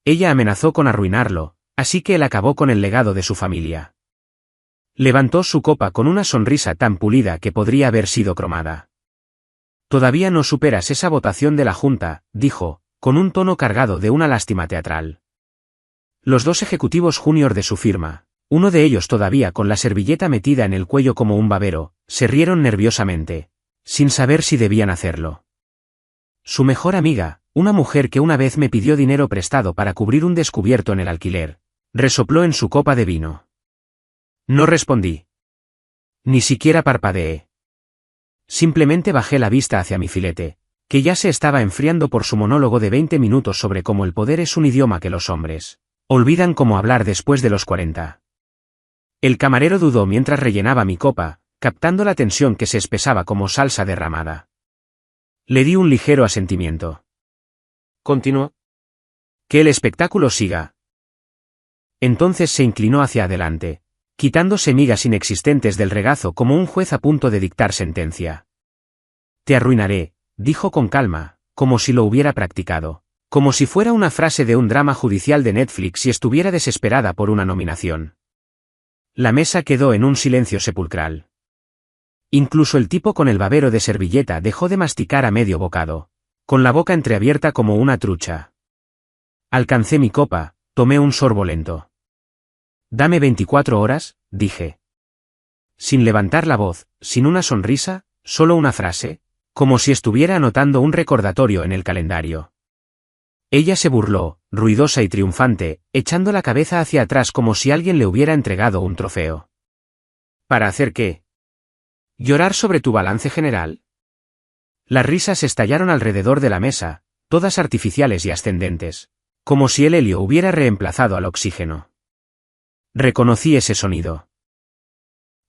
Ella amenazó con arruinarlo, así que él acabó con el legado de su familia. Levantó su copa con una sonrisa tan pulida que podría haber sido cromada. Todavía no superas esa votación de la Junta, dijo, con un tono cargado de una lástima teatral. Los dos ejecutivos junior de su firma, uno de ellos todavía con la servilleta metida en el cuello como un babero, se rieron nerviosamente, sin saber si debían hacerlo. Su mejor amiga, una mujer que una vez me pidió dinero prestado para cubrir un descubierto en el alquiler, resopló en su copa de vino. No respondí. Ni siquiera parpadeé. Simplemente bajé la vista hacia mi filete, que ya se estaba enfriando por su monólogo de 20 minutos sobre cómo el poder es un idioma que los hombres olvidan cómo hablar después de los 40. El camarero dudó mientras rellenaba mi copa, captando la tensión que se espesaba como salsa derramada. Le di un ligero asentimiento. Continuó. Que el espectáculo siga. Entonces se inclinó hacia adelante, quitándose migas inexistentes del regazo como un juez a punto de dictar sentencia. Te arruinaré, dijo con calma, como si lo hubiera practicado, como si fuera una frase de un drama judicial de Netflix y estuviera desesperada por una nominación. La mesa quedó en un silencio sepulcral. Incluso el tipo con el babero de servilleta dejó de masticar a medio bocado, con la boca entreabierta como una trucha. Alcancé mi copa, tomé un sorbo lento. Dame 24 horas, dije. Sin levantar la voz, sin una sonrisa, solo una frase, como si estuviera anotando un recordatorio en el calendario. Ella se burló, ruidosa y triunfante, echando la cabeza hacia atrás como si alguien le hubiera entregado un trofeo. ¿Para hacer qué? ¿Llorar sobre tu balance general? Las risas estallaron alrededor de la mesa, todas artificiales y ascendentes, como si el helio hubiera reemplazado al oxígeno. Reconocí ese sonido.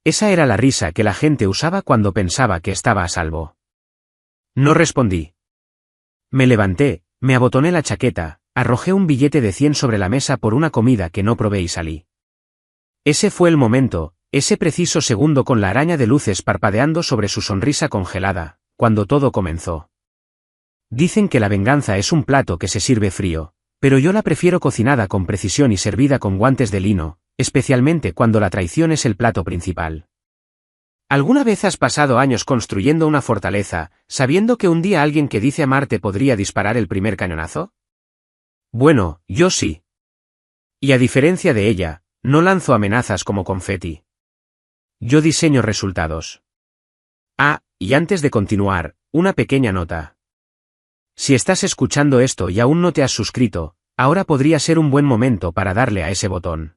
Esa era la risa que la gente usaba cuando pensaba que estaba a salvo. No respondí. Me levanté, me abotoné la chaqueta, arrojé un billete de 100 sobre la mesa por una comida que no probé y salí. Ese fue el momento, ese preciso segundo con la araña de luces parpadeando sobre su sonrisa congelada, cuando todo comenzó. Dicen que la venganza es un plato que se sirve frío, pero yo la prefiero cocinada con precisión y servida con guantes de lino, especialmente cuando la traición es el plato principal. ¿Alguna vez has pasado años construyendo una fortaleza, sabiendo que un día alguien que dice amarte podría disparar el primer cañonazo? Bueno, yo sí. Y a diferencia de ella, no lanzo amenazas como confeti. Yo diseño resultados. Ah, y antes de continuar, una pequeña nota. Si estás escuchando esto y aún no te has suscrito, ahora podría ser un buen momento para darle a ese botón.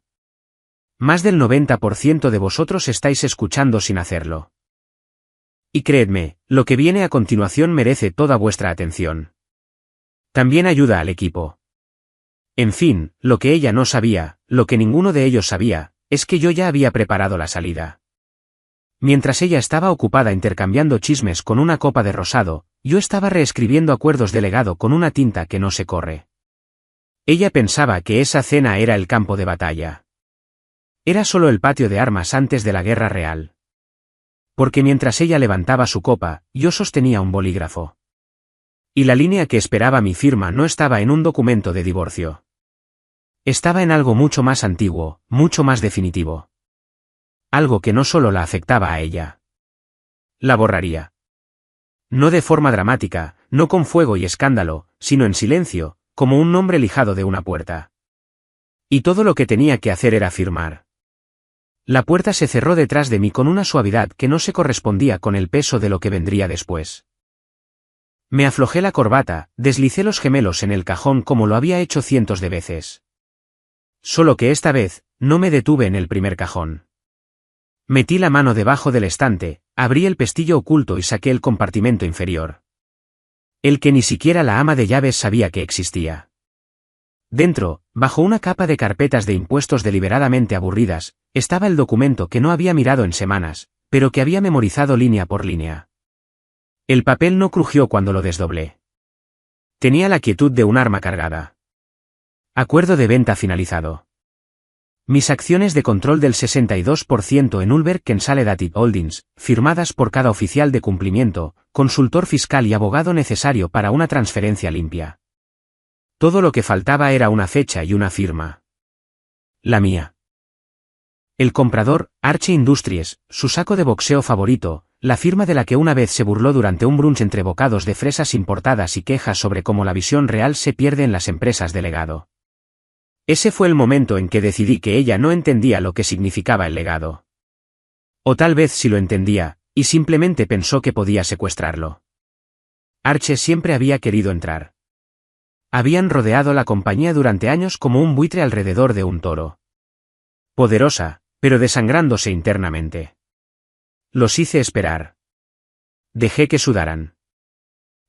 Más del 90% de vosotros estáis escuchando sin hacerlo. Y creedme, lo que viene a continuación merece toda vuestra atención. También ayuda al equipo. En fin, lo que ella no sabía, lo que ninguno de ellos sabía, es que yo ya había preparado la salida. Mientras ella estaba ocupada intercambiando chismes con una copa de rosado, yo estaba reescribiendo acuerdos de legado con una tinta que no se corre. Ella pensaba que esa cena era el campo de batalla. Era solo el patio de armas antes de la guerra real. Porque mientras ella levantaba su copa, yo sostenía un bolígrafo. Y la línea que esperaba mi firma no estaba en un documento de divorcio. Estaba en algo mucho más antiguo, mucho más definitivo. Algo que no solo la afectaba a ella. La borraría. No de forma dramática, no con fuego y escándalo, sino en silencio, como un nombre lijado de una puerta. Y todo lo que tenía que hacer era firmar. La puerta se cerró detrás de mí con una suavidad que no se correspondía con el peso de lo que vendría después. Me aflojé la corbata, deslicé los gemelos en el cajón como lo había hecho cientos de veces. Solo que esta vez, no me detuve en el primer cajón. Metí la mano debajo del estante, abrí el pestillo oculto y saqué el compartimento inferior. El que ni siquiera la ama de llaves sabía que existía. Dentro, bajo una capa de carpetas de impuestos deliberadamente aburridas, estaba el documento que no había mirado en semanas, pero que había memorizado línea por línea. El papel no crujió cuando lo desdoblé. Tenía la quietud de un arma cargada. Acuerdo de venta finalizado. Mis acciones de control del 62% en Ulver Consolidated Holdings, firmadas por cada oficial de cumplimiento, consultor fiscal y abogado necesario para una transferencia limpia. Todo lo que faltaba era una fecha y una firma. La mía. El comprador, Arche Industries, su saco de boxeo favorito, la firma de la que una vez se burló durante un brunch entre bocados de fresas importadas y quejas sobre cómo la visión real se pierde en las empresas de legado. Ese fue el momento en que decidí que ella no entendía lo que significaba el legado. O tal vez sí lo entendía, y simplemente pensó que podía secuestrarlo. Arche siempre había querido entrar. Habían rodeado la compañía durante años como un buitre alrededor de un toro. Poderosa, pero desangrándose internamente. Los hice esperar. Dejé que sudaran.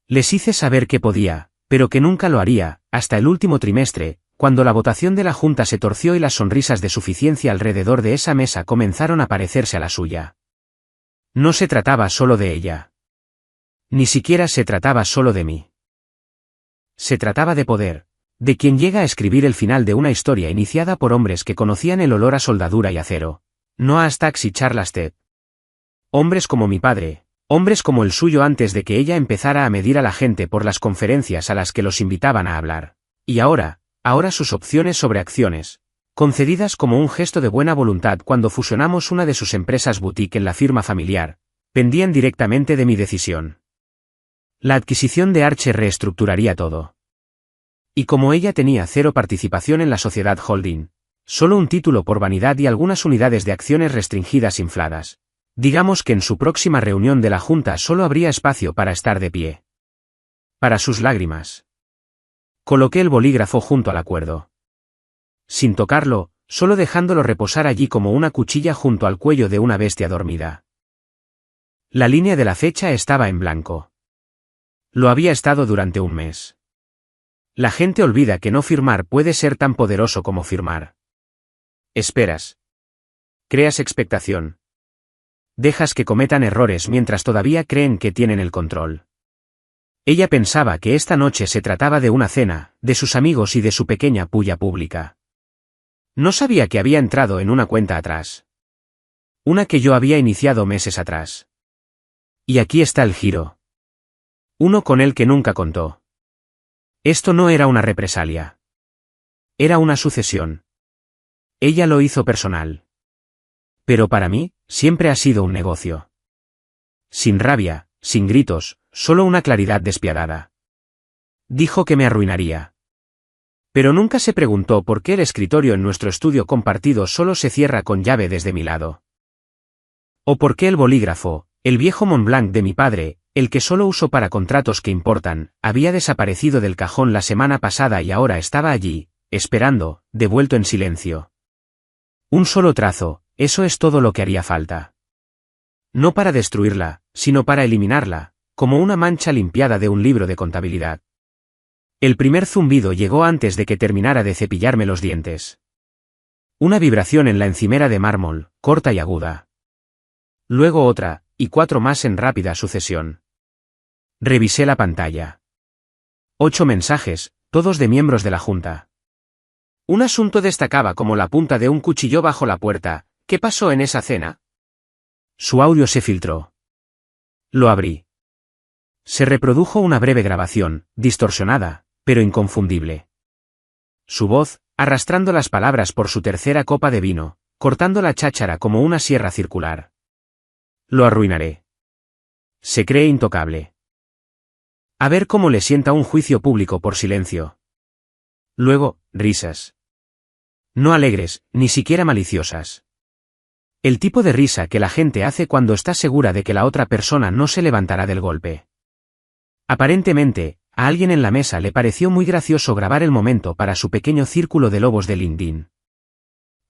Les hice saber que podía, pero que nunca lo haría, hasta el último trimestre, cuando la votación de la Junta se torció y las sonrisas de suficiencia alrededor de esa mesa comenzaron a parecerse a la suya. No se trataba solo de ella. Ni siquiera se trataba solo de mí. Se trataba de poder, de quien llega a escribir el final de una historia iniciada por hombres que conocían el olor a soldadura y acero. Noah Stacks y Charles Tepp. Hombres como mi padre, hombres como el suyo antes de que ella empezara a medir a la gente por las conferencias a las que los invitaban a hablar. Y ahora sus opciones sobre acciones, concedidas como un gesto de buena voluntad cuando fusionamos una de sus empresas boutique en la firma familiar, pendían directamente de mi decisión. La adquisición de Arche reestructuraría todo. Y como ella tenía cero participación en la sociedad holding, solo un título por vanidad y algunas unidades de acciones restringidas infladas, digamos que en su próxima reunión de la Junta solo habría espacio para estar de pie. Para sus lágrimas. Coloqué el bolígrafo junto al acuerdo. Sin tocarlo, solo dejándolo reposar allí como una cuchilla junto al cuello de una bestia dormida. La línea de la fecha estaba en blanco. Lo había estado durante un mes. La gente olvida que no firmar puede ser tan poderoso como firmar. Esperas. Creas expectación. Dejas que cometan errores mientras todavía creen que tienen el control. Ella pensaba que esta noche se trataba de una cena, de sus amigos y de su pequeña pulla pública. No sabía que había entrado en una cuenta atrás. Una que yo había iniciado meses atrás. Y aquí está el giro. Uno con el que nunca contó. Esto no era una represalia. Era una sucesión. Ella lo hizo personal. Pero para mí, siempre ha sido un negocio. Sin rabia, sin gritos, solo una claridad despiadada. Dijo que me arruinaría. Pero nunca se preguntó por qué el escritorio en nuestro estudio compartido solo se cierra con llave desde mi lado. O por qué el bolígrafo, el viejo Montblanc de mi padre, el que solo uso para contratos que importan, había desaparecido del cajón la semana pasada y ahora estaba allí, esperando, devuelto en silencio. Un solo trazo, eso es todo lo que haría falta. No para destruirla, sino para eliminarla, como una mancha limpiada de un libro de contabilidad. El primer zumbido llegó antes de que terminara de cepillarme los dientes. Una vibración en la encimera de mármol, corta y aguda. Luego otra, y 4 más en rápida sucesión. Revisé la pantalla. 8 mensajes, todos de miembros de la Junta. Un asunto destacaba como la punta de un cuchillo bajo la puerta. ¿Qué pasó en esa cena? Su audio se filtró. Lo abrí. Se reprodujo una breve grabación, distorsionada, pero inconfundible. Su voz, arrastrando las palabras por su tercera copa de vino, cortando la cháchara como una sierra circular. Lo arruinaré. Se cree intocable. A ver cómo le sienta un juicio público por silencio. Luego, risas. No alegres, ni siquiera maliciosas. El tipo de risa que la gente hace cuando está segura de que la otra persona no se levantará del golpe. Aparentemente, a alguien en la mesa le pareció muy gracioso grabar el momento para su pequeño círculo de lobos de LinkedIn.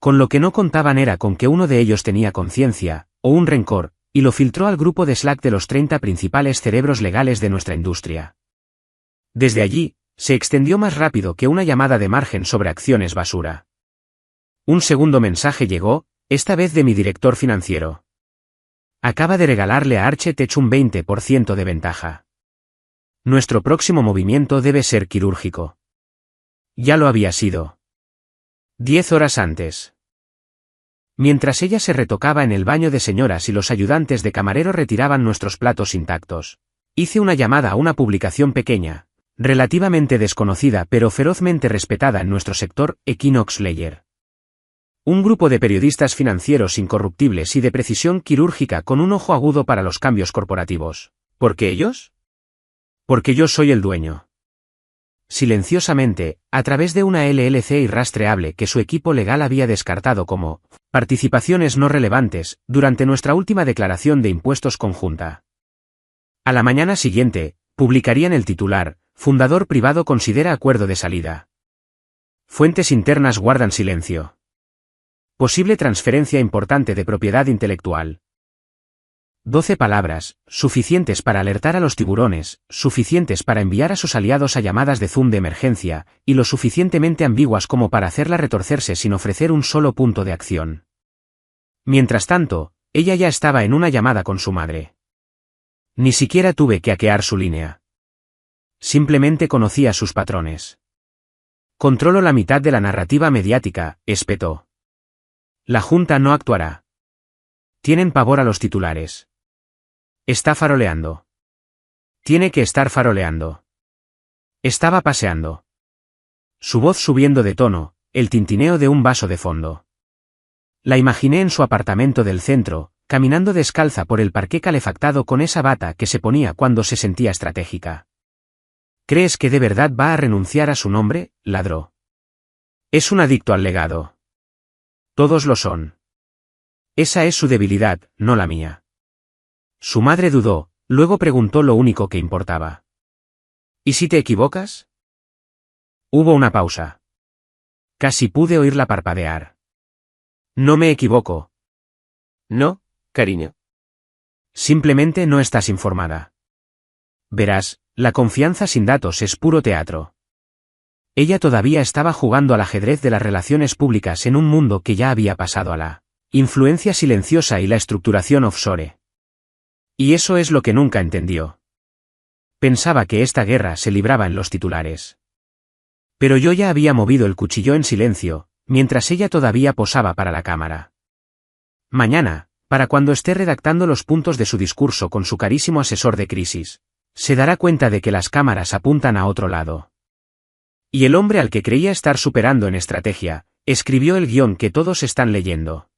Con lo que no contaban era con que uno de ellos tenía conciencia, o un rencor, y lo filtró al grupo de Slack de los 30 principales cerebros legales de nuestra industria. Desde allí, se extendió más rápido que una llamada de margen sobre acciones basura. Un segundo mensaje llegó, esta vez de mi director financiero. Acaba de regalarle a Arche Tech un 20% de ventaja. Nuestro próximo movimiento debe ser quirúrgico. Ya lo había sido. 10 horas antes. Mientras ella se retocaba en el baño de señoras y los ayudantes de camarero retiraban nuestros platos intactos, hice una llamada a una publicación pequeña, Relativamente desconocida pero ferozmente respetada en nuestro sector, Equinox Layer. Un grupo de periodistas financieros incorruptibles y de precisión quirúrgica con un ojo agudo para los cambios corporativos. ¿Por qué ellos? Porque yo soy el dueño. Silenciosamente, a través de una LLC irrastreable que su equipo legal había descartado como participaciones no relevantes durante nuestra última declaración de impuestos conjunta. A la mañana siguiente, publicarían el titular: Fundador privado considera acuerdo de salida. Fuentes internas guardan silencio. Posible transferencia importante de propiedad intelectual. 12 palabras, suficientes para alertar a los tiburones, suficientes para enviar a sus aliados a llamadas de Zoom de emergencia, y lo suficientemente ambiguas como para hacerla retorcerse sin ofrecer un solo punto de acción. Mientras tanto, ella ya estaba en una llamada con su madre. Ni siquiera tuve que hackear su línea. Simplemente conocía sus patrones. Controlo la mitad de la narrativa mediática, espetó. La Junta no actuará. Tienen pavor a los titulares. Está faroleando. Tiene que estar faroleando. Estaba paseando. Su voz subiendo de tono, el tintineo de un vaso de fondo. La imaginé en su apartamento del centro, caminando descalza por el parqué calefactado con esa bata que se ponía cuando se sentía estratégica. ¿Crees que de verdad va a renunciar a su nombre?, ladró. Es un adicto al legado. Todos lo son. Esa es su debilidad, no la mía. Su madre dudó, luego preguntó lo único que importaba. ¿Y si te equivocas? Hubo una pausa. Casi pude oírla parpadear. No me equivoco. No, cariño. Simplemente no estás informada. Verás, la confianza sin datos es puro teatro. Ella todavía estaba jugando al ajedrez de las relaciones públicas en un mundo que ya había pasado a la influencia silenciosa y la estructuración offshore. Y eso es lo que nunca entendió. Pensaba que esta guerra se libraba en los titulares. Pero yo ya había movido el cuchillo en silencio, mientras ella todavía posaba para la cámara. Mañana, para cuando esté redactando los puntos de su discurso con su carísimo asesor de crisis, se dará cuenta de que las cámaras apuntan a otro lado. Y el hombre al que creía estar superando en estrategia, escribió el guión que todos están leyendo.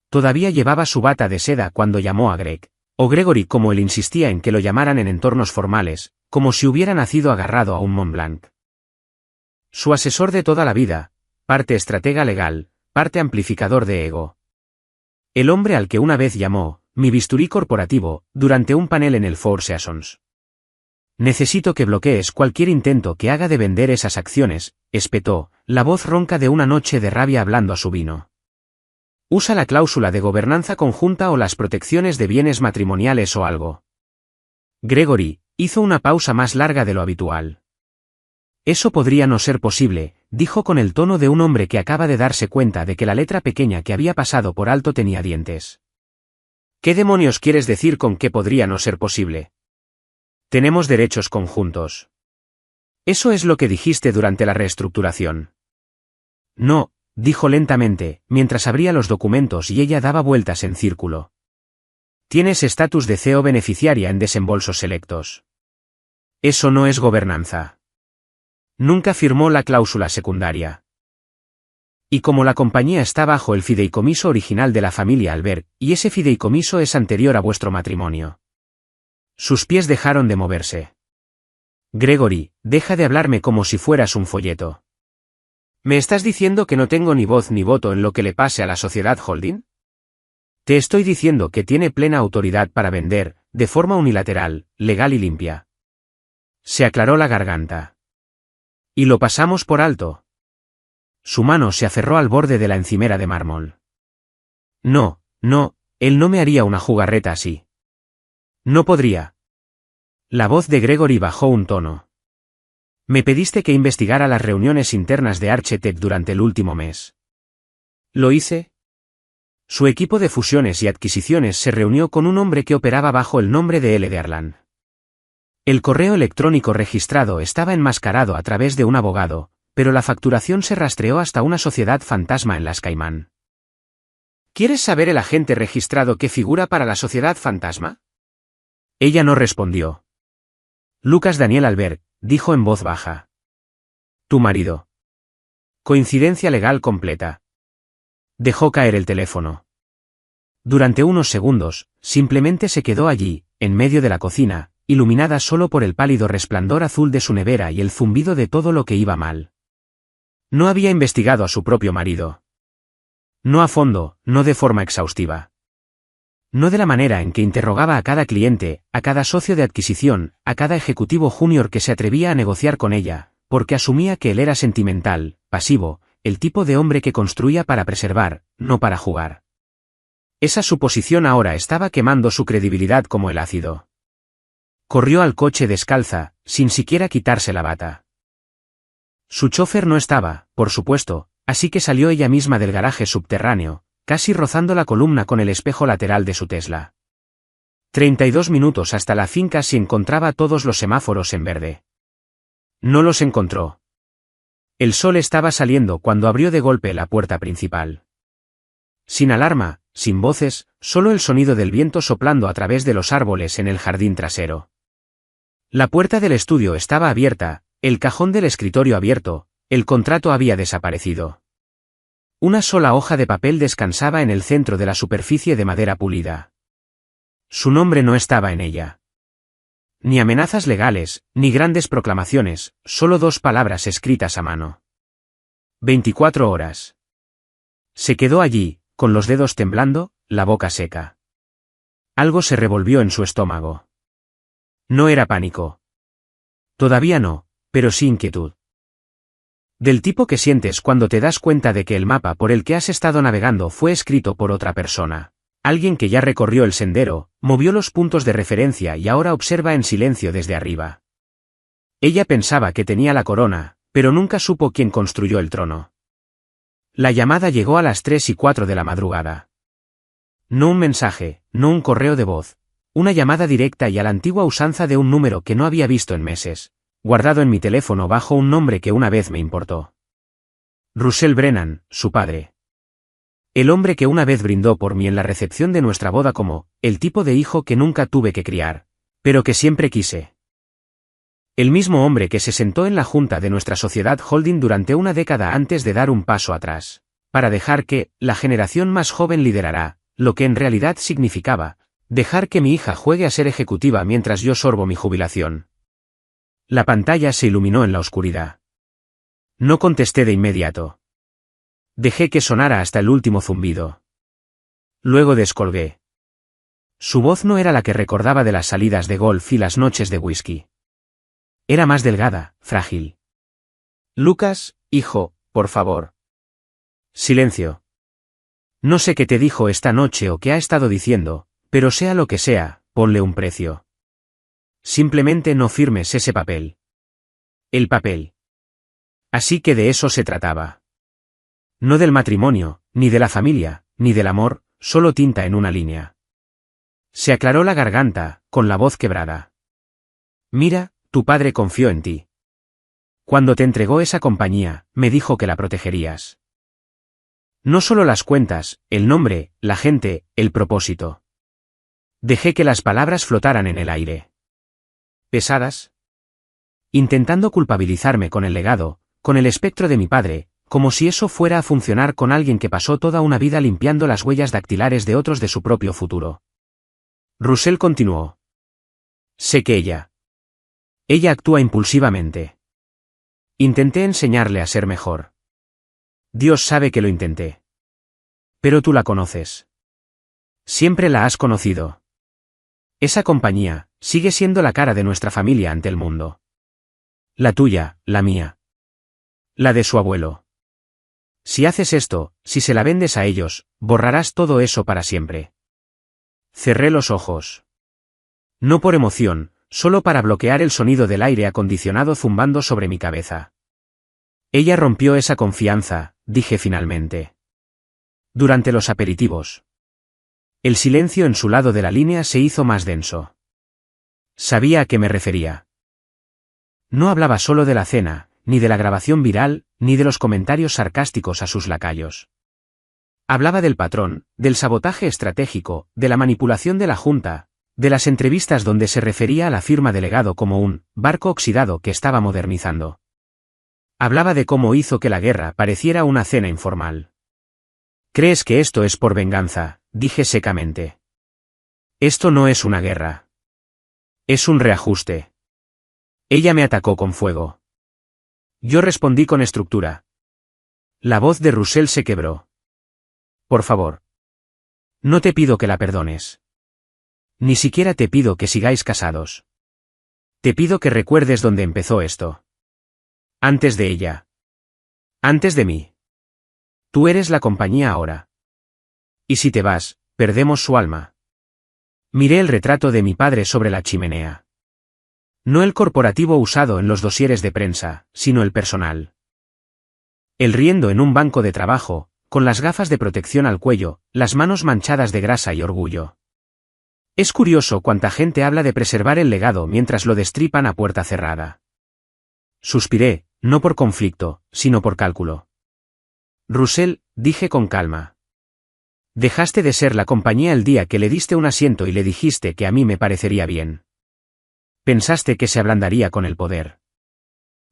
Todavía llevaba su bata de seda cuando llamó a Greg, o Gregory como él insistía en que lo llamaran en entornos formales, como si hubiera nacido agarrado a un Mont Blanc. Su asesor de toda la vida, parte estratega legal, parte amplificador de ego. El hombre al que una vez llamó, mi bisturí corporativo, durante un panel en el Four Seasons. Necesito que bloquees cualquier intento que haga de vender esas acciones, espetó, la voz ronca de una noche de rabia hablando a su vino. Usa la cláusula de gobernanza conjunta o las protecciones de bienes matrimoniales o algo. Gregory hizo una pausa más larga de lo habitual. Eso podría no ser posible, dijo con el tono de un hombre que acaba de darse cuenta de que la letra pequeña que había pasado por alto tenía dientes. ¿Qué demonios quieres decir con que podría no ser posible? Tenemos derechos conjuntos. Eso es lo que dijiste durante la reestructuración. No, dijo lentamente, mientras abría los documentos y ella daba vueltas en círculo. Tienes estatus de CEO beneficiaria en desembolsos selectos. Eso no es gobernanza. Nunca firmó la cláusula secundaria. Y como la compañía está bajo el fideicomiso original de la familia Albert, y ese fideicomiso es anterior a vuestro matrimonio. Sus pies dejaron de moverse. Gregory, deja de hablarme como si fueras un folleto. ¿Me estás diciendo que no tengo ni voz ni voto en lo que le pase a la sociedad holding? Te estoy diciendo que tiene plena autoridad para vender, de forma unilateral, legal y limpia. Se aclaró la garganta. ¿Y lo pasamos por alto? Su mano se aferró al borde de la encimera de mármol. No, él no me haría una jugarreta así. No podría. La voz de Gregory bajó un tono. Me pediste que investigara las reuniones internas de Architect durante el último mes. ¿Lo hice? Su equipo de fusiones y adquisiciones se reunió con un hombre que operaba bajo el nombre de L. de Arlan. El correo electrónico registrado estaba enmascarado a través de un abogado, pero la facturación se rastreó hasta una sociedad fantasma en las Caimán. ¿Quieres saber el agente registrado que figura para la sociedad fantasma? Ella no respondió. Lucas Daniel Albert, dijo en voz baja. Tu marido. Coincidencia legal completa. Dejó caer el teléfono. Durante unos segundos, simplemente se quedó allí, en medio de la cocina, iluminada solo por el pálido resplandor azul de su nevera y el zumbido de todo lo que iba mal. No había investigado a su propio marido. No a fondo, no de forma exhaustiva. No de la manera en que interrogaba a cada cliente, a cada socio de adquisición, a cada ejecutivo junior que se atrevía a negociar con ella, porque asumía que él era sentimental, pasivo, el tipo de hombre que construía para preservar, no para jugar. Esa suposición ahora estaba quemando su credibilidad como el ácido. Corrió al coche descalza, sin siquiera quitarse la bata. Su chofer no estaba, por supuesto, así que salió ella misma del garaje subterráneo, casi rozando la columna con el espejo lateral de su Tesla. 32 minutos hasta la finca si encontraba todos los semáforos en verde. No los encontró. El sol estaba saliendo cuando abrió de golpe la puerta principal. Sin alarma, sin voces, solo el sonido del viento soplando a través de los árboles en el jardín trasero. La puerta del estudio estaba abierta, el cajón del escritorio abierto, el contrato había desaparecido. Una sola hoja de papel descansaba en el centro de la superficie de madera pulida. Su nombre no estaba en ella. Ni amenazas legales, ni grandes proclamaciones, solo 2 palabras escritas a mano. 24 horas. Se quedó allí, con los dedos temblando, la boca seca. Algo se revolvió en su estómago. No era pánico. Todavía no, pero sí inquietud. Del tipo que sientes cuando te das cuenta de que el mapa por el que has estado navegando fue escrito por otra persona. Alguien que ya recorrió el sendero, movió los puntos de referencia y ahora observa en silencio desde arriba. Ella pensaba que tenía la corona, pero nunca supo quién construyó el trono. La llamada llegó a las 3:04 de la madrugada. No un mensaje, no un correo de voz. Una llamada directa y a la antigua usanza de un número que no había visto en meses, guardado en mi teléfono bajo un nombre que una vez me importó. Russell Brennan, su padre. El hombre que una vez brindó por mí en la recepción de nuestra boda como, el tipo de hijo que nunca tuve que criar, pero que siempre quise. El mismo hombre que se sentó en la junta de nuestra sociedad holding durante una década antes de dar un paso atrás, para dejar que, la generación más joven liderará, lo que en realidad significaba, dejar que mi hija juegue a ser ejecutiva mientras yo sorbo mi jubilación. La pantalla se iluminó en la oscuridad. No contesté de inmediato. Dejé que sonara hasta el último zumbido. Luego descolgué. Su voz no era la que recordaba de las salidas de golf y las noches de whisky. Era más delgada, frágil. Lucas, hijo, por favor. Silencio. No sé qué te dijo esta noche o qué ha estado diciendo, pero sea lo que sea, ponle un precio. Simplemente no firmes ese papel. El papel. Así que de eso se trataba. No del matrimonio, ni de la familia, ni del amor, solo tinta en una línea. Se aclaró la garganta, con la voz quebrada. Mira, tu padre confió en ti. Cuando te entregó esa compañía, me dijo que la protegerías. No solo las cuentas, el nombre, la gente, el propósito. Dejé que las palabras flotaran en el aire. ¿Pesadas? Intentando culpabilizarme con el legado, con el espectro de mi padre, como si eso fuera a funcionar con alguien que pasó toda una vida limpiando las huellas dactilares de otros de su propio futuro. Russell continuó. Sé que ella actúa impulsivamente. Intenté enseñarle a ser mejor. Dios sabe que lo intenté. Pero tú la conoces. Siempre la has conocido. Esa compañía sigue siendo la cara de nuestra familia ante el mundo. La tuya, la mía. La de su abuelo. Si haces esto, si se la vendes a ellos, borrarás todo eso para siempre. Cerré los ojos. No por emoción, solo para bloquear el sonido del aire acondicionado zumbando sobre mi cabeza. Ella rompió esa confianza, dije finalmente. Durante los aperitivos. El silencio en su lado de la línea se hizo más denso. Sabía a qué me refería. No hablaba solo de la cena, ni de la grabación viral, ni de los comentarios sarcásticos a sus lacayos. Hablaba del patrón, del sabotaje estratégico, de la manipulación de la junta, De las entrevistas donde se refería a la firma de legado como un barco oxidado que estaba modernizando. Hablaba de cómo hizo que la guerra pareciera una cena informal. ¿Crees que esto es por venganza?, dije secamente. Esto no es una guerra. Es un reajuste. Ella me atacó con fuego. Yo respondí con estructura. La voz de Russell se quebró. Por favor. No te pido que la perdones. Ni siquiera te pido que sigáis casados. Te pido que recuerdes dónde empezó esto. Antes de ella. Antes de mí. Tú eres la compañía ahora. Y si te vas, perdemos su alma. Miré el retrato de mi padre sobre la chimenea. No el corporativo usado en los dosieres de prensa, sino el personal. Él riendo en un banco de trabajo, con las gafas de protección al cuello, las manos manchadas de grasa y orgullo. Es curioso cuánta gente habla de preservar el legado mientras lo destripan a puerta cerrada. Suspiré, no por conflicto, sino por cálculo. Russell, dije con calma. Dejaste de ser la compañía el día que le diste un asiento y le dijiste que a mí me parecería bien. Pensaste que se ablandaría con el poder.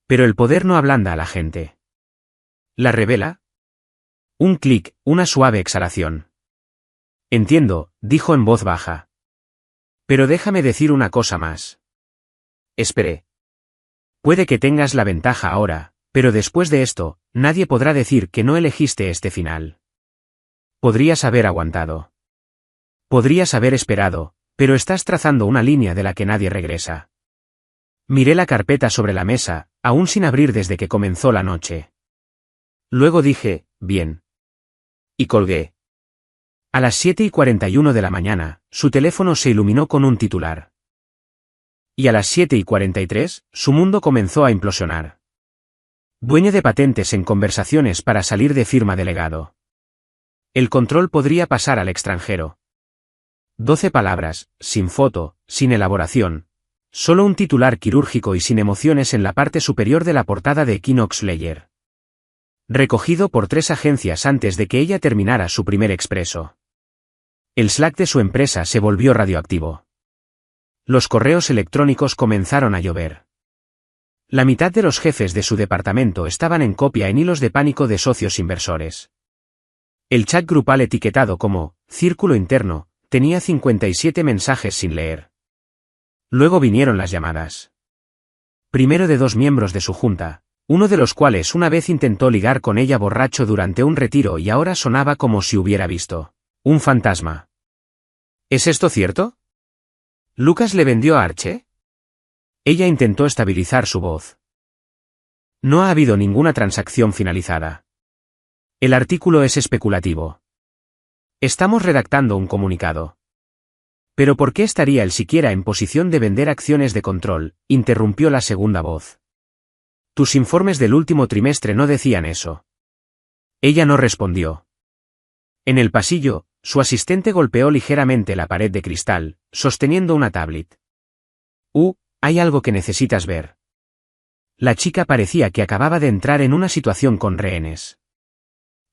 Pero el poder no ablanda a la gente. ¿La revela? Un clic, una suave exhalación. Entiendo, dijo en voz baja. Pero déjame decir una cosa más. Esperé. Puede que tengas la ventaja ahora, pero después de esto, nadie podrá decir que no elegiste este final. Podrías haber aguantado. Podrías haber esperado, pero estás trazando una línea de la que nadie regresa. Miré la carpeta sobre la mesa, aún sin abrir desde que comenzó la noche. Luego dije, bien. Y colgué. A las 7:41 de la mañana, su teléfono se iluminó con un titular. Y a las 7:43, su mundo comenzó a implosionar. Dueño de patentes en conversaciones para salir de firma de legado. El control podría pasar al extranjero. 12 palabras, sin foto, sin elaboración. Solo un titular quirúrgico y sin emociones en la parte superior de la portada de Equinox Ledger. Recogido por 3 agencias antes de que ella terminara su primer expreso. El Slack de su empresa se volvió radioactivo. Los correos electrónicos comenzaron a llover. La mitad de los jefes de su departamento estaban en copia en hilos de pánico de socios inversores. El chat grupal etiquetado como Círculo Interno tenía 57 mensajes sin leer. Luego vinieron las llamadas. Primero de 2 miembros de su junta, uno de los cuales una vez intentó ligar con ella borracho durante un retiro y ahora sonaba como si hubiera visto un fantasma. ¿Es esto cierto? ¿Lucas le vendió a Arche? Ella intentó estabilizar su voz. No ha habido ninguna transacción finalizada. El artículo es especulativo. Estamos redactando un comunicado. ¿Pero por qué estaría él siquiera en posición de vender acciones de control?, interrumpió la segunda voz. Tus informes del último trimestre no decían eso. Ella no respondió. En el pasillo, su asistente golpeó ligeramente la pared de cristal, sosteniendo una tablet. Hay algo que necesitas ver. La chica parecía que acababa de entrar en una situación con rehenes.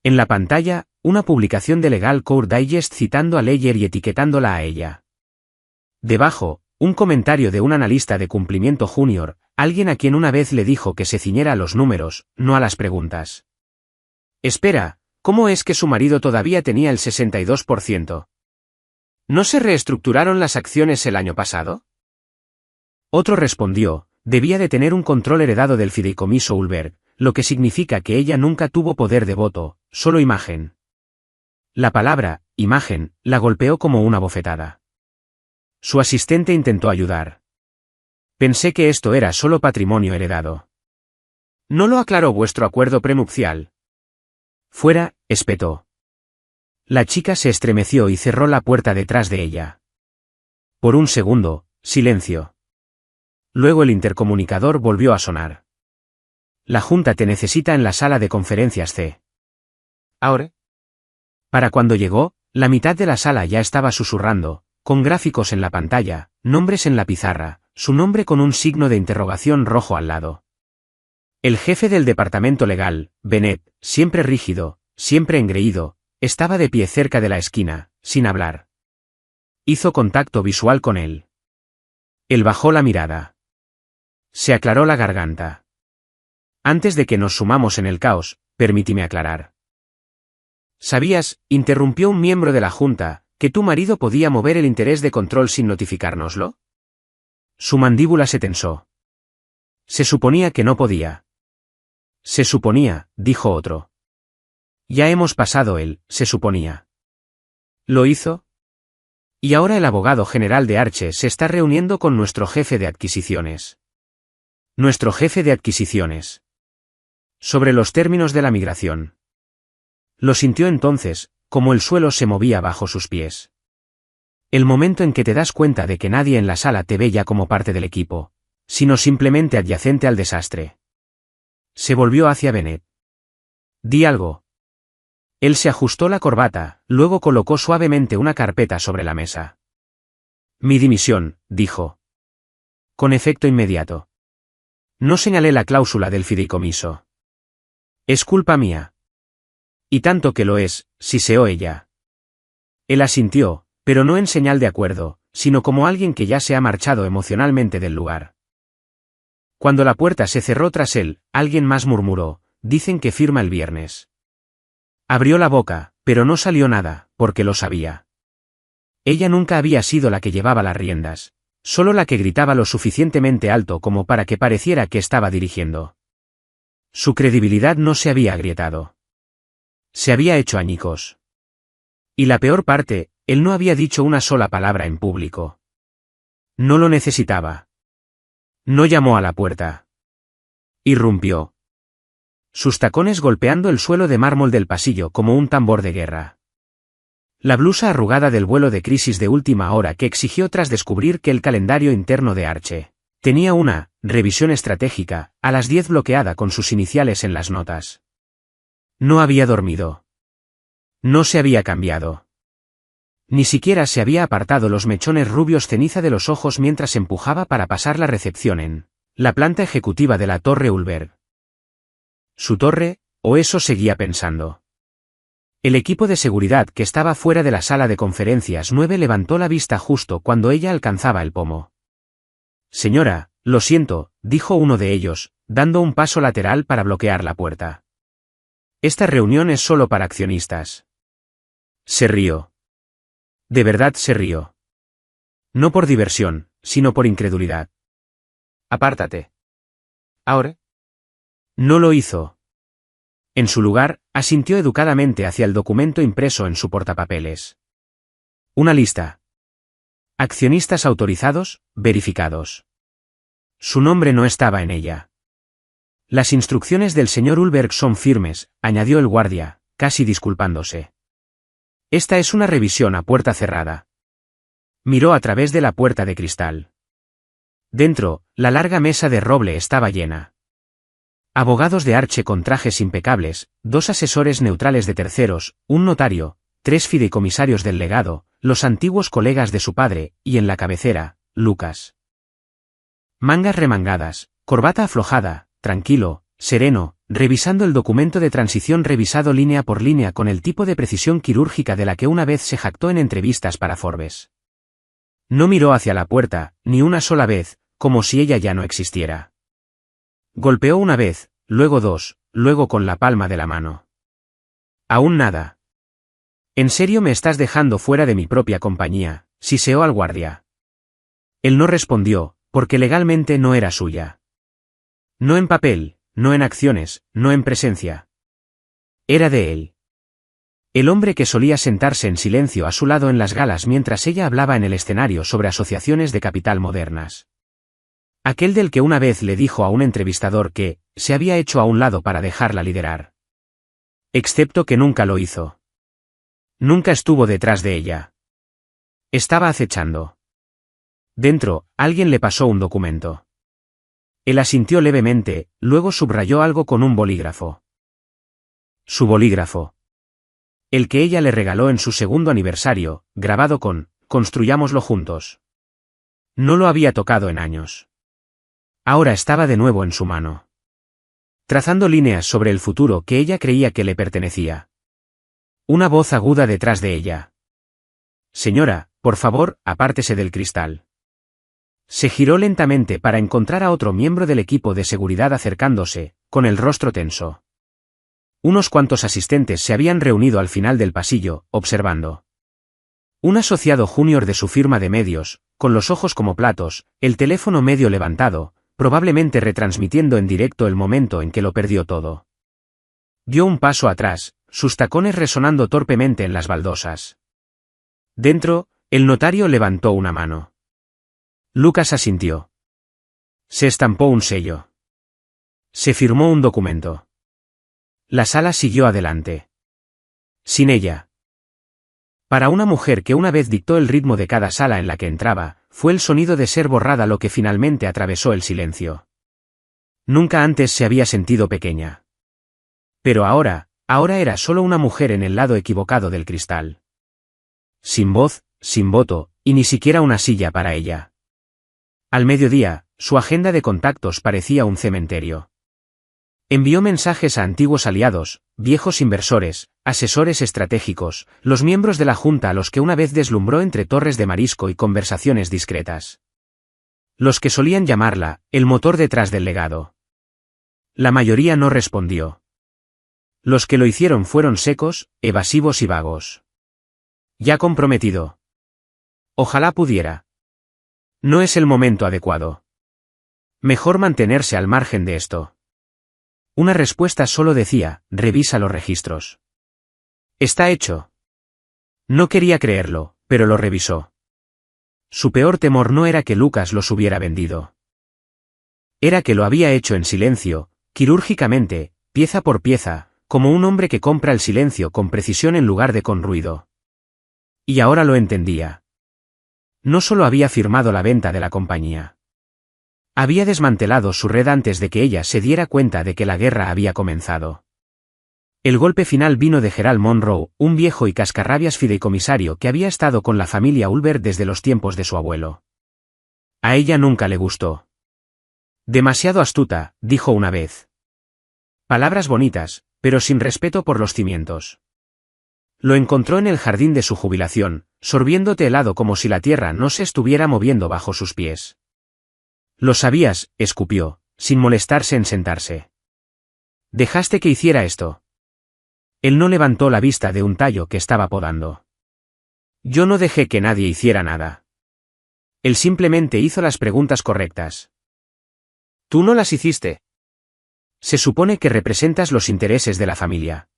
En la pantalla, una publicación de Legal Code Digest citando a Ledger y etiquetándola a ella. Debajo, un comentario de un analista de cumplimiento junior, alguien a quien una vez le dijo que se ciñera a los números, no a las preguntas. Espera, ¿cómo es que su marido todavía tenía el 62%? ¿No se reestructuraron las acciones el año pasado? Otro respondió, debía de tener un control heredado del fideicomiso Ulberg, lo que significa que ella nunca tuvo poder de voto, solo imagen. La palabra, imagen, la golpeó como una bofetada. Su asistente intentó ayudar. Pensé que esto era solo patrimonio heredado. ¿No lo aclaró vuestro acuerdo prenupcial? Fuera, espetó. La chica se estremeció y cerró la puerta detrás de ella. Por un segundo, silencio. Luego el intercomunicador volvió a sonar. La junta te necesita en la sala de conferencias C. ¿Ahora? Para cuando llegó, la mitad de la sala ya estaba susurrando, con gráficos en la pantalla, nombres en la pizarra, su nombre con un signo de interrogación rojo al lado. El jefe del departamento legal, Bennett, siempre rígido, siempre engreído, estaba de pie cerca de la esquina, sin hablar. Hizo contacto visual con él. Él bajó la mirada. Se aclaró la garganta. Antes de que nos sumamos en el caos, permíteme aclarar. ¿Sabías, interrumpió un miembro de la Junta, que tu marido podía mover el interés de control sin notificárnoslo? Su mandíbula se tensó. Se suponía que no podía. Se suponía, dijo otro. Ya hemos pasado el, se suponía. ¿Lo hizo? Y ahora el abogado general de Arche se está reuniendo con nuestro jefe de adquisiciones. Nuestro jefe de adquisiciones. Sobre los términos de la migración. Lo sintió entonces, como el suelo se movía bajo sus pies. El momento en que te das cuenta de que nadie en la sala te ve ya como parte del equipo, sino simplemente adyacente al desastre. Se volvió hacia Bennett. Di algo. Él se ajustó la corbata, luego colocó suavemente una carpeta sobre la mesa. Mi dimisión, dijo. Con efecto inmediato. No señalé la cláusula del fideicomiso. Es culpa mía. Y tanto que lo es, siseó ella. Él asintió, pero no en señal de acuerdo, sino como alguien que ya se ha marchado emocionalmente del lugar. Cuando la puerta se cerró tras él, alguien más murmuró, dicen que firma el viernes. Abrió la boca, pero no salió nada, porque lo sabía. Ella nunca había sido la que llevaba las riendas, solo la que gritaba lo suficientemente alto como para que pareciera que estaba dirigiendo. Su credibilidad no se había agrietado. Se había hecho añicos. Y la peor parte, él no había dicho una sola palabra en público. No lo necesitaba. No llamó a la puerta. Irrumpió. Sus tacones golpeando el suelo de mármol del pasillo como un tambor de guerra. La blusa arrugada del vuelo de crisis de última hora que exigió tras descubrir que el calendario interno de Arche tenía una revisión estratégica a las 10 bloqueada con sus iniciales en las notas. No había dormido. No se había cambiado. Ni siquiera se había apartado los mechones rubios ceniza de los ojos mientras empujaba para pasar la recepción en la planta ejecutiva de la Torre Ulberg. ¿Su torre? ¿O eso seguía pensando? El equipo de seguridad que estaba fuera de la sala de conferencias 9 levantó la vista justo cuando ella alcanzaba el pomo. Señora, lo siento, dijo uno de ellos, dando un paso lateral para bloquear la puerta. Esta reunión es solo para accionistas. Se rió. De verdad se rió. No por diversión, sino por incredulidad. Apártate. ¿Ahora? No lo hizo. En su lugar, asintió educadamente hacia el documento impreso en su portapapeles. Una lista. Accionistas autorizados, verificados. Su nombre no estaba en ella. Las instrucciones del señor Ulberg son firmes, añadió el guardia, casi disculpándose. Esta es una revisión a puerta cerrada. Miró a través de la puerta de cristal. Dentro, la larga mesa de roble estaba llena. Abogados de Arche con trajes impecables, 2 asesores neutrales de terceros, un notario, 3 fideicomisarios del legado, los antiguos colegas de su padre, y en la cabecera, Lucas. Mangas remangadas, corbata aflojada, tranquilo, sereno, revisando el documento de transición revisado línea por línea con el tipo de precisión quirúrgica de la que una vez se jactó en entrevistas para Forbes. No miró hacia la puerta, ni una sola vez, como si ella ya no existiera. Golpeó una vez, luego 2, luego con la palma de la mano. Aún nada. ¿En serio me estás dejando fuera de mi propia compañía?, siseó al guardia. Él no respondió, porque legalmente no era suya. No en papel, no en acciones, no en presencia. Era de él. El hombre que solía sentarse en silencio a su lado en las galas mientras ella hablaba en el escenario sobre asociaciones de capital modernas. Aquel del que una vez le dijo a un entrevistador que se había hecho a un lado para dejarla liderar. Excepto que nunca lo hizo. Nunca estuvo detrás de ella. Estaba acechando. Dentro, alguien le pasó un documento. Él asintió levemente, luego subrayó algo con un bolígrafo. Su bolígrafo. El que ella le regaló en su segundo aniversario, grabado con «Construyámoslo juntos». No lo había tocado en años. Ahora estaba de nuevo en su mano. Trazando líneas sobre el futuro que ella creía que le pertenecía. Una voz aguda detrás de ella. Señora, por favor, apártese del cristal. Se giró lentamente para encontrar a otro miembro del equipo de seguridad acercándose, con el rostro tenso. Unos cuantos asistentes se habían reunido al final del pasillo, observando. Un asociado junior de su firma de medios, con los ojos como platos, el teléfono medio levantado, probablemente retransmitiendo en directo el momento en que lo perdió todo. Dio un paso atrás, sus tacones resonando torpemente en las baldosas. Dentro, el notario levantó una mano. Lucas asintió. Se estampó un sello. Se firmó un documento. La sala siguió adelante. Sin ella. Para una mujer que una vez dictó el ritmo de cada sala en la que entraba, fue el sonido de ser borrada lo que finalmente atravesó el silencio. Nunca antes se había sentido pequeña. Pero ahora era solo una mujer en el lado equivocado del cristal. Sin voz, sin voto, y ni siquiera una silla para ella. Al mediodía, su agenda de contactos parecía un cementerio. Envió mensajes a antiguos aliados, viejos inversores, asesores estratégicos, los miembros de la junta a los que una vez deslumbró entre torres de marisco y conversaciones discretas. Los que solían llamarla, el motor detrás del legado. La mayoría no respondió. Los que lo hicieron fueron secos, evasivos y vagos. Ya comprometido. Ojalá pudiera. No es el momento adecuado. Mejor mantenerse al margen de esto. Una respuesta solo decía, revisa los registros. Está hecho. No quería creerlo, pero lo revisó. Su peor temor no era que Lucas los hubiera vendido. Era que lo había hecho en silencio, quirúrgicamente, pieza por pieza, como un hombre que compra el silencio con precisión en lugar de con ruido. Y ahora lo entendía. No solo había firmado la venta de la compañía. Había desmantelado su red antes de que ella se diera cuenta de que la guerra había comenzado. El golpe final vino de Gerald Monroe, un viejo y cascarrabias fideicomisario que había estado con la familia Ulver desde los tiempos de su abuelo. A ella nunca le gustó. Demasiado astuta, dijo una vez. Palabras bonitas, pero sin respeto por los cimientos. Lo encontró en el jardín de su jubilación, sorbiendo té helado como si la tierra no se estuviera moviendo bajo sus pies. Lo sabías, escupió, sin molestarse en sentarse. ¿Dejaste que hiciera esto? Él no levantó la vista de un tallo que estaba podando. Yo no dejé que nadie hiciera nada. Él simplemente hizo las preguntas correctas. Tú no las hiciste. Se supone que representas los intereses de la familia.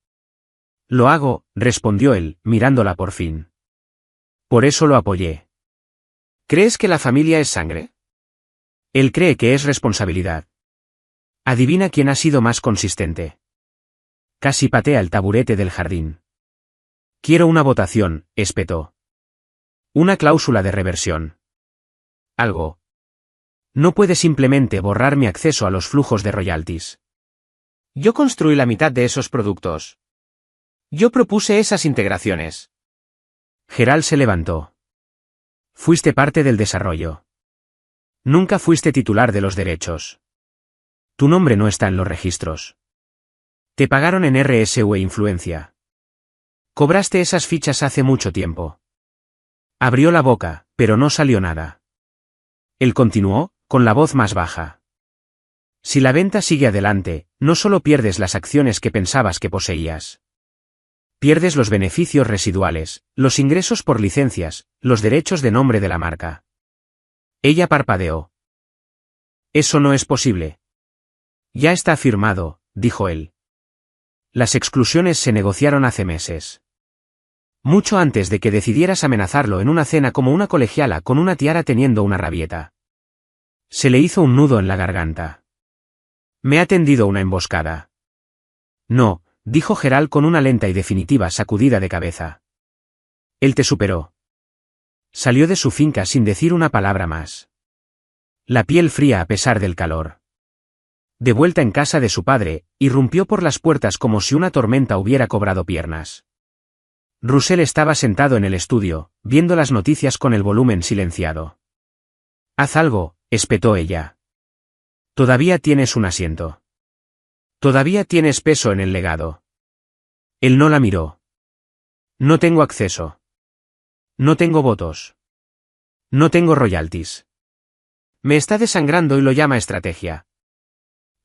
Lo hago, respondió él, mirándola por fin. Por eso lo apoyé. ¿Crees que la familia es sangre? Él cree que es responsabilidad. Adivina quién ha sido más consistente. Casi patea el taburete del jardín. Quiero una votación, espetó. Una cláusula de reversión. Algo. No puede simplemente borrar mi acceso a los flujos de royalties. Yo construí la mitad de esos productos. Yo propuse esas integraciones. Gerald se levantó. Fuiste parte del desarrollo. Nunca fuiste titular de los derechos. Tu nombre no está en los registros. Te pagaron en RSU e influencia. Cobraste esas fichas hace mucho tiempo. Abrió la boca, pero no salió nada. Él continuó, con la voz más baja. Si la venta sigue adelante, no solo pierdes las acciones que pensabas que poseías. Pierdes los beneficios residuales, los ingresos por licencias, los derechos de nombre de la marca. Ella parpadeó. Eso no es posible. Ya está firmado, dijo él. Las exclusiones se negociaron hace meses. Mucho antes de que decidieras amenazarlo en una cena como una colegiala con una tiara teniendo una rabieta. Se le hizo un nudo en la garganta. Me ha tendido una emboscada. No, dijo Gerald con una lenta y definitiva sacudida de cabeza. Él te superó. Salió de su finca sin decir una palabra más. La piel fría a pesar del calor. De vuelta en casa de su padre, irrumpió por las puertas como si una tormenta hubiera cobrado piernas. Russell estaba sentado en el estudio, viendo las noticias con el volumen silenciado. Haz algo, espetó ella. Todavía tienes un asiento. Todavía tienes peso en el legado. Él no la miró. No tengo acceso. No tengo votos. No tengo royalties. Me está desangrando y lo llama estrategia.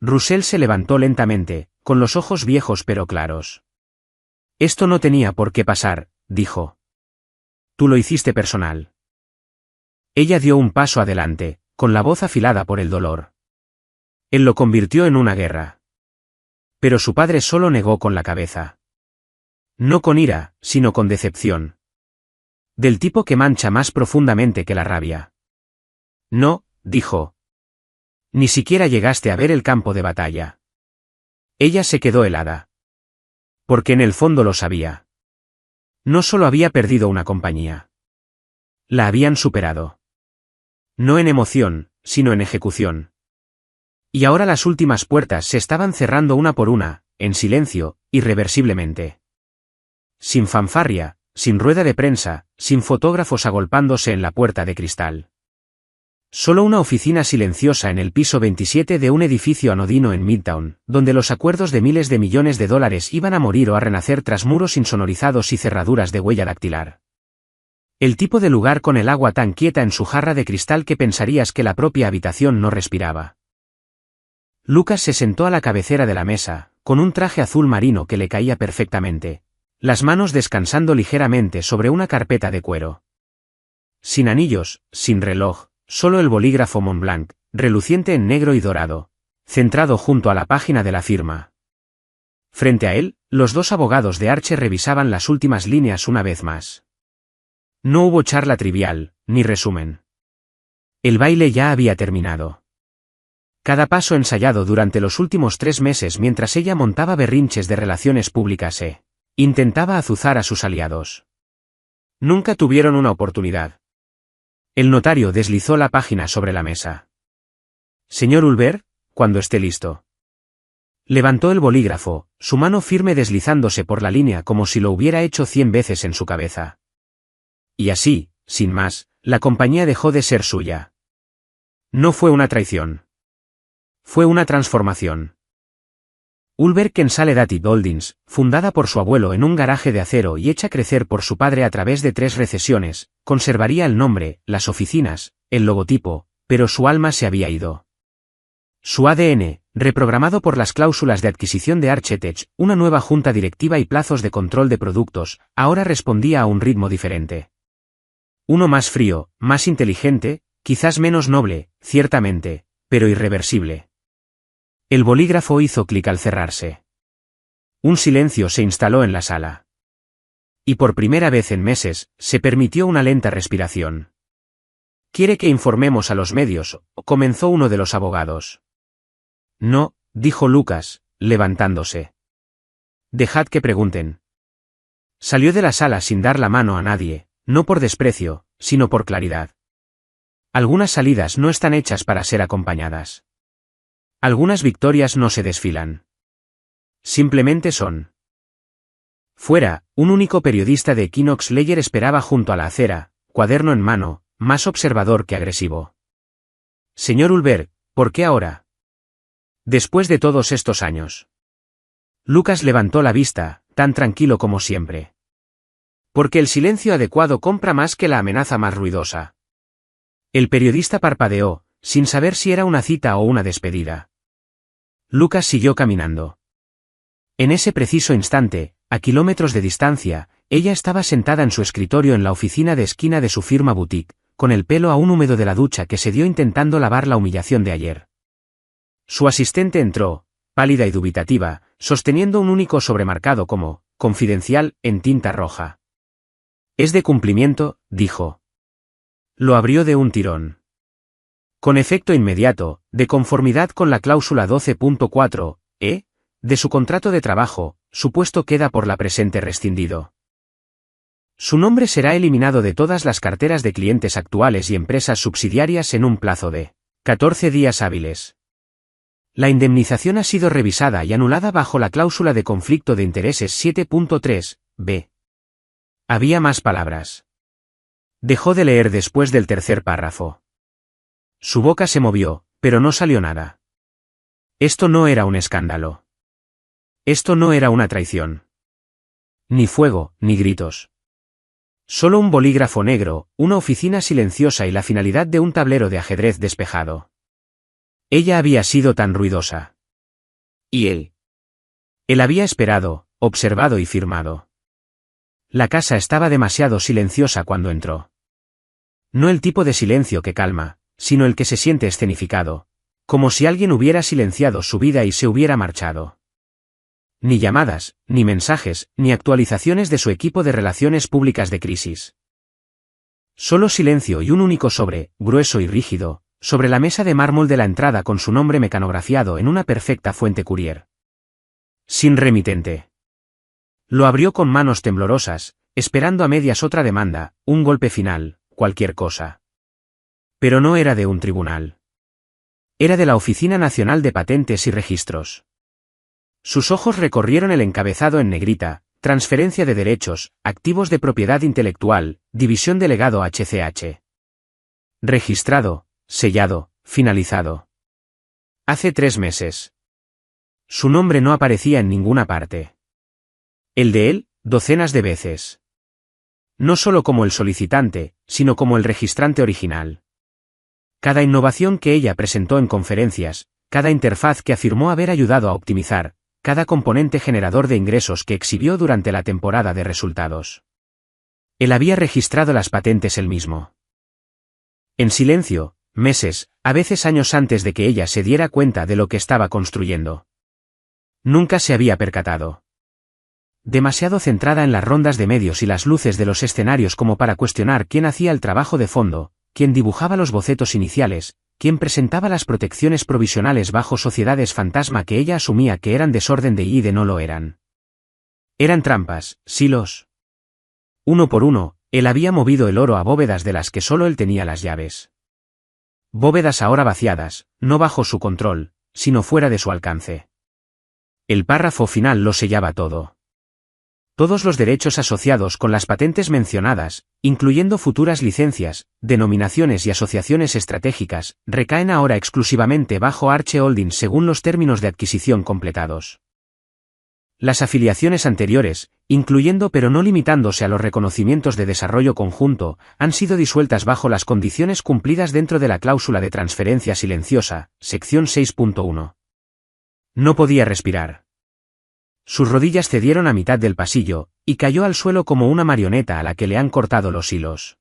Russell se levantó lentamente, con los ojos viejos pero claros. Esto no tenía por qué pasar, dijo. Tú lo hiciste personal. Ella dio un paso adelante, con la voz afilada por el dolor. Él lo convirtió en una guerra. Pero su padre solo negó con la cabeza. No con ira, sino con decepción. Del tipo que mancha más profundamente que la rabia. No, dijo. Ni siquiera llegaste a ver el campo de batalla. Ella se quedó helada. Porque en el fondo lo sabía. No solo había perdido una compañía. La habían superado. No en emoción, sino en ejecución. Y ahora las últimas puertas se estaban cerrando una por una, en silencio, irreversiblemente. Sin fanfarria, sin rueda de prensa, sin fotógrafos agolpándose en la puerta de cristal. Solo una oficina silenciosa en el piso 27 de un edificio anodino en Midtown, donde los acuerdos de miles de millones de dólares iban a morir o a renacer tras muros insonorizados y cerraduras de huella dactilar. El tipo de lugar con el agua tan quieta en su jarra de cristal que pensarías que la propia habitación no respiraba. Lucas se sentó a la cabecera de la mesa, con un traje azul marino que le caía perfectamente, las manos descansando ligeramente sobre una carpeta de cuero. Sin anillos, sin reloj, solo el bolígrafo Montblanc, reluciente en negro y dorado, centrado junto a la página de la firma. Frente a él, los dos abogados de Archer revisaban las últimas líneas una vez más. No hubo charla trivial, ni resumen. El baile ya había terminado. Cada paso ensayado durante los últimos 3 meses mientras ella montaba berrinches de relaciones públicas intentaba azuzar a sus aliados. Nunca tuvieron una oportunidad. El notario deslizó la página sobre la mesa. Señor Ulver, cuando esté listo. Levantó el bolígrafo, su mano firme deslizándose por la línea como si lo hubiera hecho 100 veces en su cabeza. Y así, sin más, la compañía dejó de ser suya. No fue una traición. Fue una transformación. Ulver Consolidated Holdings, fundada por su abuelo en un garaje de acero y hecha crecer por su padre a través de 3 recesiones, conservaría el nombre, las oficinas, el logotipo, pero su alma se había ido. Su ADN, reprogramado por las cláusulas de adquisición de Archetech, una nueva junta directiva y plazos de control de productos, ahora respondía a un ritmo diferente. Uno más frío, más inteligente, quizás menos noble, ciertamente, pero irreversible. El bolígrafo hizo clic al cerrarse. Un silencio se instaló en la sala. Y por primera vez en meses, se permitió una lenta respiración. ¿Quiere que informemos a los medios?, comenzó uno de los abogados. No, dijo Lucas, levantándose. Dejad que pregunten. Salió de la sala sin dar la mano a nadie, no por desprecio, sino por claridad. Algunas salidas no están hechas para ser acompañadas. Algunas victorias no se desfilan. Simplemente son. Fuera, un único periodista de Equinox Ledger esperaba junto a la acera, cuaderno en mano, más observador que agresivo. Señor Ulver, ¿por qué ahora? Después de todos estos años. Lucas levantó la vista, tan tranquilo como siempre. Porque el silencio adecuado compra más que la amenaza más ruidosa. El periodista parpadeó, sin saber si era una cita o una despedida. Lucas siguió caminando. En ese preciso instante, a kilómetros de distancia, ella estaba sentada en su escritorio en la oficina de esquina de su firma boutique, con el pelo aún húmedo de la ducha que se dio intentando lavar la humillación de ayer. Su asistente entró, pálida y dubitativa, sosteniendo un único sobremarcado como «Confidencial» en tinta roja. «Es de cumplimiento», dijo. Lo abrió de un tirón. Con efecto inmediato, de conformidad con la cláusula 12.4, de su contrato de trabajo, su puesto queda por la presente rescindido. Su nombre será eliminado de todas las carteras de clientes actuales y empresas subsidiarias en un plazo de 14 días hábiles. La indemnización ha sido revisada y anulada bajo la cláusula de conflicto de intereses 7.3, b. Había más palabras. Dejó de leer después del tercer párrafo. Su boca se movió, pero no salió nada. Esto no era un escándalo. Esto no era una traición. Ni fuego, ni gritos. Solo un bolígrafo negro, una oficina silenciosa y la finalidad de un tablero de ajedrez despejado. Ella había sido tan ruidosa. ¿Y él? Él había esperado, observado y firmado. La casa estaba demasiado silenciosa cuando entró. No el tipo de silencio que calma, sino el que se siente escenificado, como si alguien hubiera silenciado su vida y se hubiera marchado. Ni llamadas, ni mensajes, ni actualizaciones de su equipo de relaciones públicas de crisis. Solo silencio y un único sobre, grueso y rígido, sobre la mesa de mármol de la entrada con su nombre mecanografiado en una perfecta fuente Courier. Sin remitente. Lo abrió con manos temblorosas, esperando a medias otra demanda, un golpe final, cualquier cosa. Pero no era de un tribunal. Era de la Oficina Nacional de Patentes y Registros. Sus ojos recorrieron el encabezado en negrita: transferencia de derechos, activos de propiedad intelectual, división delegado HCH. Registrado, sellado, finalizado. Hace 3 meses. Su nombre no aparecía en ninguna parte. El de él, docenas de veces. No solo como el solicitante, sino como el registrante original. Cada innovación que ella presentó en conferencias, cada interfaz que afirmó haber ayudado a optimizar, cada componente generador de ingresos que exhibió durante la temporada de resultados. Él había registrado las patentes él mismo. En silencio, meses, a veces años antes de que ella se diera cuenta de lo que estaba construyendo. Nunca se había percatado. Demasiado centrada en las rondas de medios y las luces de los escenarios como para cuestionar quién hacía el trabajo de fondo, quién dibujaba los bocetos iniciales, quién presentaba las protecciones provisionales bajo sociedades fantasma que ella asumía que eran desorden de y de no lo eran. Eran trampas, silos. Uno por uno, él había movido el oro a bóvedas de las que solo él tenía las llaves. Bóvedas ahora vaciadas, no bajo su control, sino fuera de su alcance. El párrafo final lo sellaba todo. Todos los derechos asociados con las patentes mencionadas, incluyendo futuras licencias, denominaciones y asociaciones estratégicas, recaen ahora exclusivamente bajo Arche Holdings según los términos de adquisición completados. Las afiliaciones anteriores, incluyendo pero no limitándose a los reconocimientos de desarrollo conjunto, han sido disueltas bajo las condiciones cumplidas dentro de la cláusula de transferencia silenciosa, sección 6.1. No podía respirar. Sus rodillas cedieron a mitad del pasillo, y cayó al suelo como una marioneta a la que le han cortado los hilos.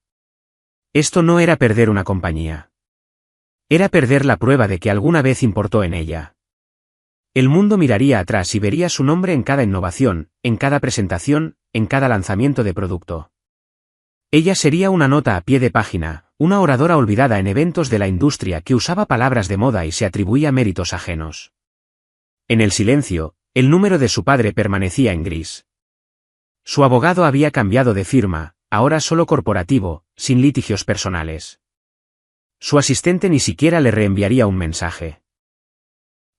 Esto no era perder una compañía. Era perder la prueba de que alguna vez importó en ella. El mundo miraría atrás y vería su nombre en cada innovación, en cada presentación, en cada lanzamiento de producto. Ella sería una nota a pie de página, una oradora olvidada en eventos de la industria que usaba palabras de moda y se atribuía méritos ajenos. En el silencio, el número de su padre permanecía en gris. Su abogado había cambiado de firma, ahora solo corporativo, sin litigios personales. Su asistente ni siquiera le reenviaría un mensaje.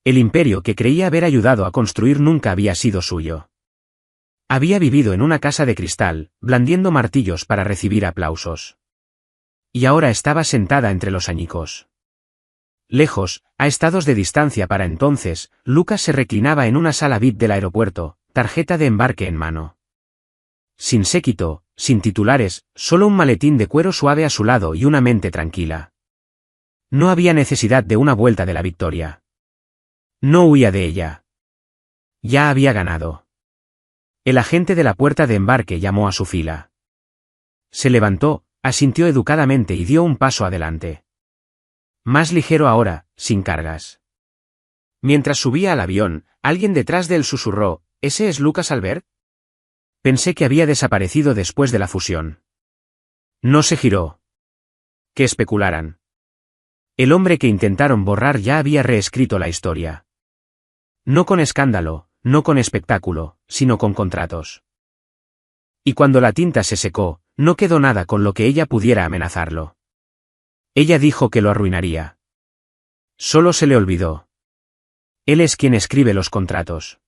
El imperio que creía haber ayudado a construir nunca había sido suyo. Había vivido en una casa de cristal, blandiendo martillos para recibir aplausos. Y ahora estaba sentada entre los añicos. Lejos, a estados de distancia para entonces, Lucas se reclinaba en una sala VIP del aeropuerto, tarjeta de embarque en mano. Sin séquito, sin titulares, solo un maletín de cuero suave a su lado y una mente tranquila. No había necesidad de una vuelta de la victoria. No huía de ella. Ya había ganado. El agente de la puerta de embarque llamó a su fila. Se levantó, asintió educadamente y dio un paso adelante. Más ligero ahora, sin cargas. Mientras subía al avión, alguien detrás de él susurró: ¿Ese es Lucas Albert? Pensé que había desaparecido después de la fusión. No se giró. Que especularan. El hombre que intentaron borrar ya había reescrito la historia. No con escándalo, no con espectáculo, sino con contratos. Y cuando la tinta se secó, no quedó nada con lo que ella pudiera amenazarlo. Ella dijo que lo arruinaría. Solo se le olvidó. Él es quien escribe los contratos.